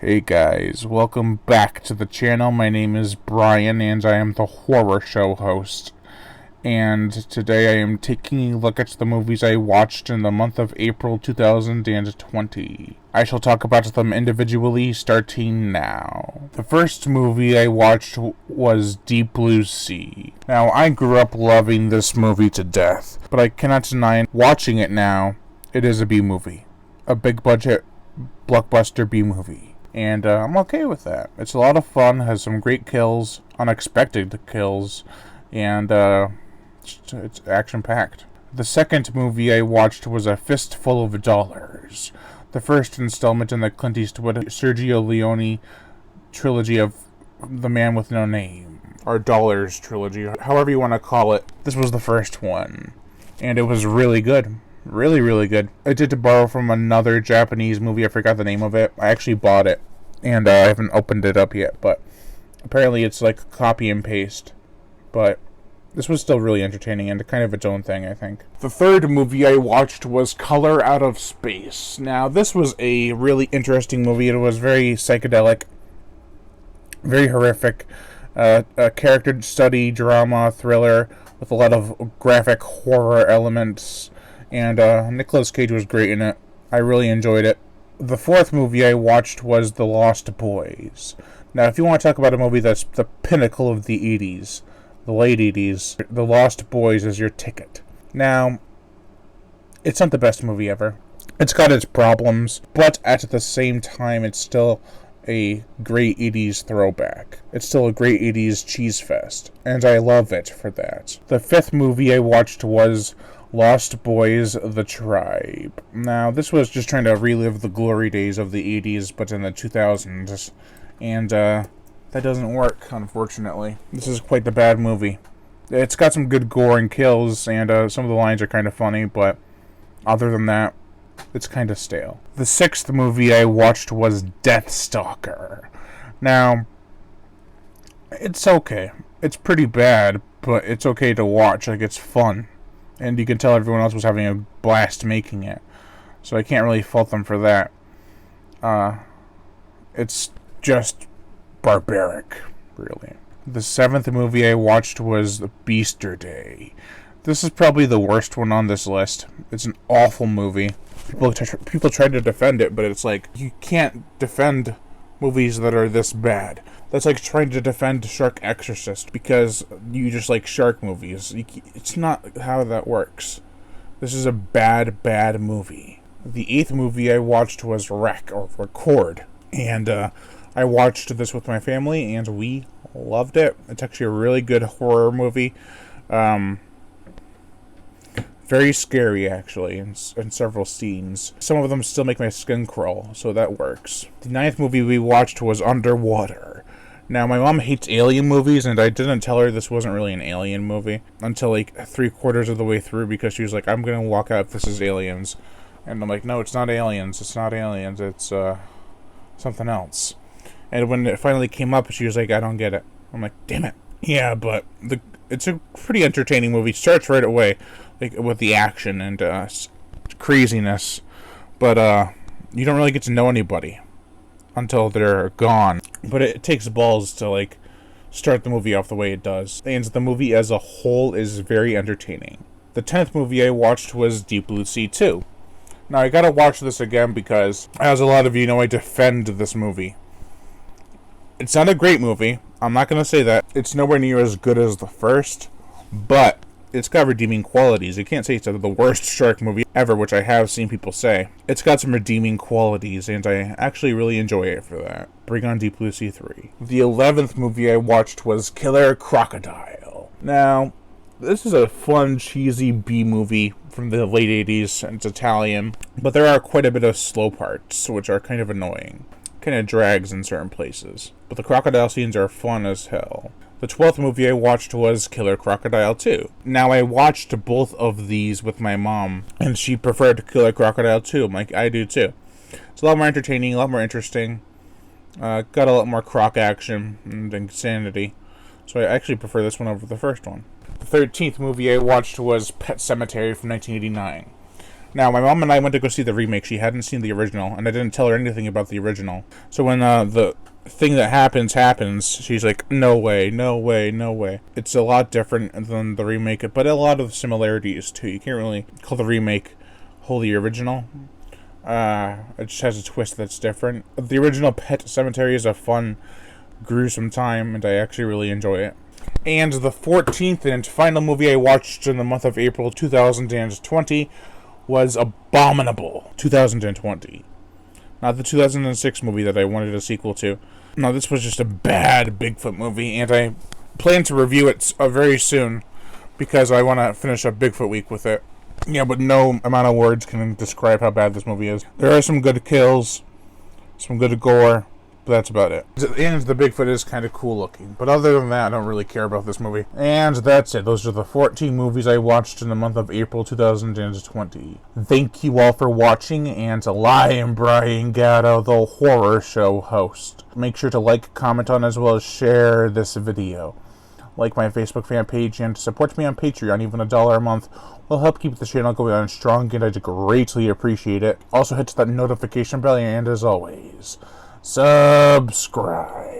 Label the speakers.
Speaker 1: Hey guys, welcome back to the channel. My name is Brian and I am the horror show host. And today I am taking a look at the movies I watched in the month of April 2020. I shall talk about them individually starting now. The first movie I watched was Deep Blue Sea. Now, I grew up loving this movie to death, but I cannot deny watching it now, it is a B movie. A big budget blockbuster B movie. And I'm okay with that. It's a lot of fun, has some great kills, unexpected kills, and it's action-packed. The second movie I watched was A Fistful of Dollars, the first installment in the Clint Eastwood Sergio Leone trilogy of The Man with No Name, or Dollars trilogy, however you want to call it. This was the first one, and it was really good. Really good. I did to borrow from another Japanese movie. I forgot the name of it. I actually bought it, and I haven't opened it up yet, but apparently it's like copy and paste. But this was still really entertaining and kind of its own thing, I think. The third movie I watched was Color Out of Space. Now, this was a really interesting movie. It was very psychedelic, very horrific, a character study, drama, thriller, with a lot of graphic horror elements. And Nicolas Cage was great in it. I really enjoyed it. The fourth movie I watched was The Lost Boys. Now, if you want to talk about a movie that's the pinnacle of the 80s, the late 80s, The Lost Boys is your ticket. Now, it's not the best movie ever. It's got its problems, but at the same time, it's still a great 80s throwback. It's still a great 80s cheese fest, and I love it for that. The fifth movie I watched was Lost Boys, The Tribe. Now, this was just trying to relive the glory days of the 80s, but in the 2000s. And, that doesn't work, unfortunately. This is quite the bad movie. It's got some good gore and kills, and some of the lines are kind of funny, but other than that, it's kind of stale. The sixth movie I watched was Deathstalking. Now, it's okay. It's pretty bad, but it's okay to watch. Like, it's fun. And you can tell everyone else was having a blast making it. So I can't really fault them for that. It's just barbaric, really. The seventh movie I watched was The Beaster Day. This is probably the worst one on this list. It's an awful movie. People try to defend it, but it's like, you can't defend movies that are this bad. That's like trying to defend Shark Exorcist because you just like shark movies. It's not how that works. This is a bad movie. The eighth movie I watched was Record. And I watched this with my family, and we loved it. It's actually a really good horror movie. Very scary, actually, in several scenes. Some of them still make my skin crawl, so that works. The ninth movie we watched was Underwater. Now, my mom hates alien movies, and I didn't tell her this wasn't really an alien movie until, like, 3/4 of the way through, because she was like, I'm gonna walk out if this is aliens. And I'm like, no, it's not aliens, it's something else. And when it finally came up, she was like, I don't get it. I'm like, damn it. Yeah, but it's a pretty entertaining movie. It starts right away, like, with the action and craziness, but you don't really get to know anybody until they're gone. But it takes balls to, like, start the movie off the way it does. And the movie as a whole is very entertaining. The 10th movie I watched was Deep Blue Sea 2. Now, I gotta watch this again because, as a lot of you know, I defend this movie. It's not a great movie. I'm not gonna say that. It's nowhere near as good as the first, but it's got redeeming qualities. You can't say it's the worst shark movie ever, which I have seen people say. It's got some redeeming qualities, and I actually really enjoy it for that. Bring on Deep Blue Sea 3. The 11th movie I watched was Killer Crocodile. Now, this is a fun, cheesy B movie from the late 80s, and it's Italian, but there are quite a bit of slow parts, which are kind of annoying. Kind of drags in certain places. But the crocodile scenes are fun as hell. The 12th movie I watched was Killer Crocodile 2. Now, I watched both of these with my mom, and she preferred Killer Crocodile 2. I'm like, I do too. It's a lot more entertaining, a lot more interesting. Got a lot more croc action and insanity. So I actually prefer this one over the first one. The 13th movie I watched was Pet Sematary from 1989. Now, my mom and I went to go see the remake. She hadn't seen the original, and I didn't tell her anything about the original. So when the thing that happens, she's like, no way, no way, no way. It's a lot different than the remake, but a lot of similarities, too. You can't really call the remake wholly original. It just has a twist that's different. The original Pet Sematary is a fun, gruesome time, and I actually really enjoy it. And the 14th and final movie I watched in the month of April 2020 was Abominable 2020. Not the 2006 movie that I wanted a sequel to. No, this was just a bad Bigfoot movie, and I plan to review it very soon because I want to finish up Bigfoot week with it. Yeah, but no amount of words can describe how bad this movie is. There are some good kills, some good gore, but that's about it. And the Bigfoot is kind of cool looking. But other than that, I don't really care about this movie. And that's it. Those are the 14 movies I watched in the month of April 2020. Thank you all for watching, and I am Brian Gatto, the Horror Show host. Make sure to like, comment on, as well as share this video. Like my Facebook fan page, and support me on Patreon. Even $1 a month will help keep the channel going on strong, and I'd greatly appreciate it. Also hit that notification bell, and as always, subscribe.